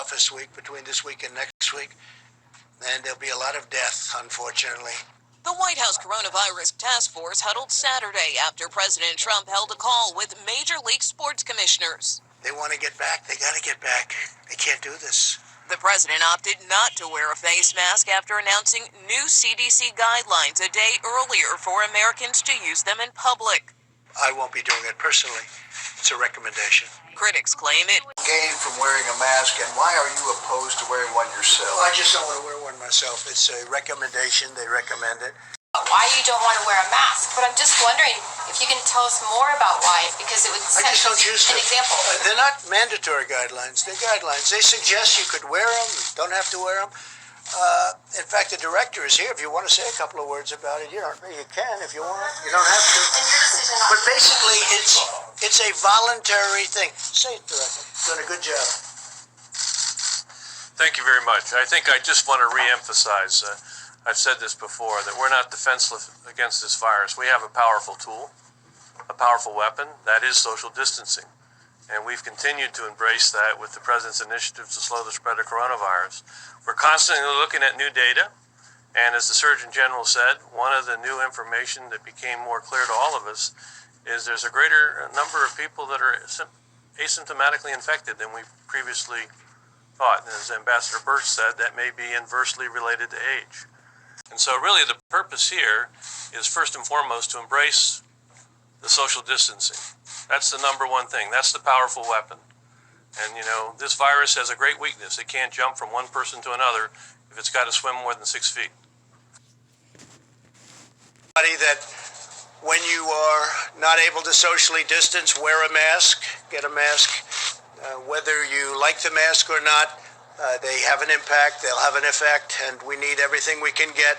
toughest week between this week and next week. And there'll be a lot of death, unfortunately. The White House Coronavirus Task Force huddled Saturday after President Trump held a call with Major League Sports commissioners. They want to get back. They got to get back. They can't do this. The president opted not to wear a face mask after announcing new CDC guidelines a day earlier for Americans to use them in public. I won't be doing it personally. It's a recommendation. Critics claim it gain from wearing a mask, and why are you opposed to wearing one yourself? Well, I just don't want to wear one myself. It's a recommendation. They recommend it. Why you don't want to wear a mask, but I'm just wondering if you can tell us more about why, because it would I just don't choose to. An example. They're not mandatory guidelines. They're guidelines. They suggest you could wear them, don't have to wear them. In fact, the director is here. If you want to say a couple of words about it, you can if you want. You don't have to. But basically, it's a voluntary thing. Say it, director. Doing a good job. Thank you very much. I think I just want to reemphasize, I've said this before, that we're not defenseless against this virus. We have a powerful tool, a powerful weapon, that is social distancing. And we've continued to embrace that with the President's initiatives to slow the spread of coronavirus. We're constantly looking at new data, and as the Surgeon General said, one of the new information that became more clear to all of us is there's a greater number of people that are asymptomatically infected than we previously thought. And as Ambassador Birch said, that may be inversely related to age. And so really the purpose here is first and foremost to embrace the social distancing. That's the number one thing. That's the powerful weapon. And this virus has a great weakness. It can't jump from one person to another if it's got to swim more than 6 feet. That when you are not able to socially distance, wear a mask, get a mask. Whether you like the mask or not, they have an impact, they'll have an effect, and we need everything we can get.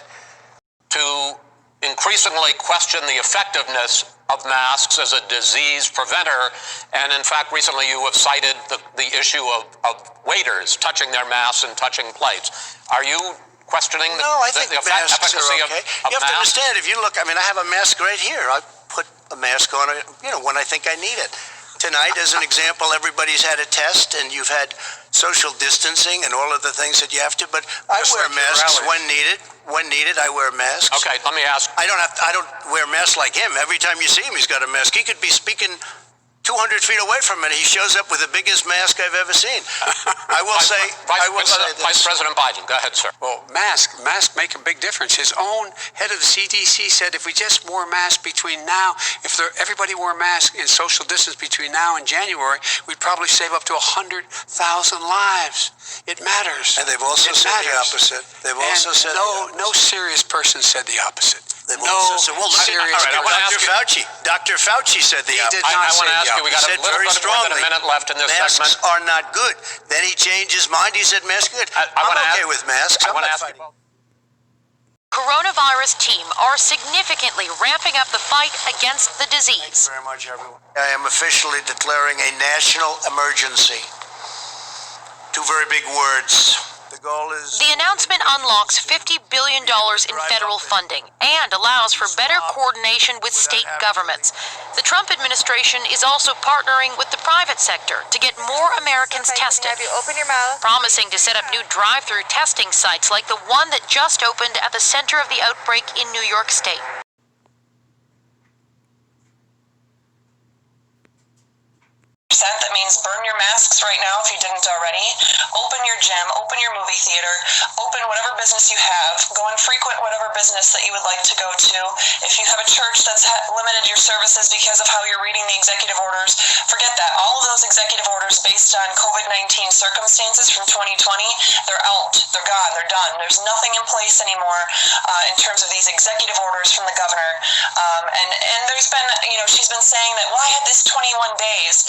To increasingly question the effectiveness of masks as a disease preventer, and in fact recently you have cited the issue of waiters touching their masks and touching plates. Are you questioning No, I think the masks efficacy are okay. of You have to masks? understand, if you look, I have a mask right here. I put a mask on it, when I think I need it. Tonight, as an example, everybody's had a test, and you've had social distancing and all of the things that you have to, but I wear masks when needed. When needed, I wear masks. Okay, let me ask. I don't wear masks like him. Every time you see him, he's got a mask. He could be speaking 200 feet away from it. He shows up with the biggest mask I've ever seen. I will say this. Vice President Biden, go ahead, sir. Well, masks make a big difference. His own head of the CDC said if we just wore masks between now, everybody wore masks and social distance between now and January, we'd probably save up to 100,000 lives. It matters. And they've also said the opposite. They've also said no serious person said the opposite. Dr. Fauci said the opposite. I want to ask you, we got a minute left in this segment. Masks are not good. Then he changed his mind. He said masks are good. I'm okay with masks. I want to ask you. Coronavirus team are significantly ramping up the fight against the disease. Thank you very much, everyone. I am officially declaring a national emergency. Two very big words. The goal is... The announcement unlocks $50 billion in federal funding and allows for better coordination with state governments. The Trump administration is also partnering with the private sector to get more Americans tested, promising to set up new drive-through testing sites like the one that just opened at the center of the outbreak in New York State. That means burn your masks right now if you didn't already. Open your gym, open your movie theater, open whatever business you have. Go and frequent whatever business that you would like to go to. If you have a church that's limited your services because of how you're reading the executive orders, forget that. All of those executive orders based on COVID-19 circumstances from 2020, they're out, they're gone, they're done. There's nothing in place anymore in terms of these executive orders from the governor. And there's been, she's been saying that, well, I had this 21 days.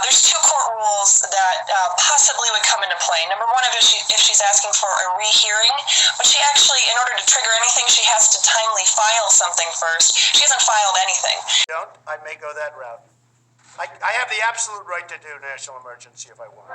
There's two court rules that possibly would come into play. Number one, if she's asking for a rehearing, but she actually, in order to trigger anything, she has to timely file something first. She hasn't filed anything. I may go that route. I have the absolute right to do national emergency if I want.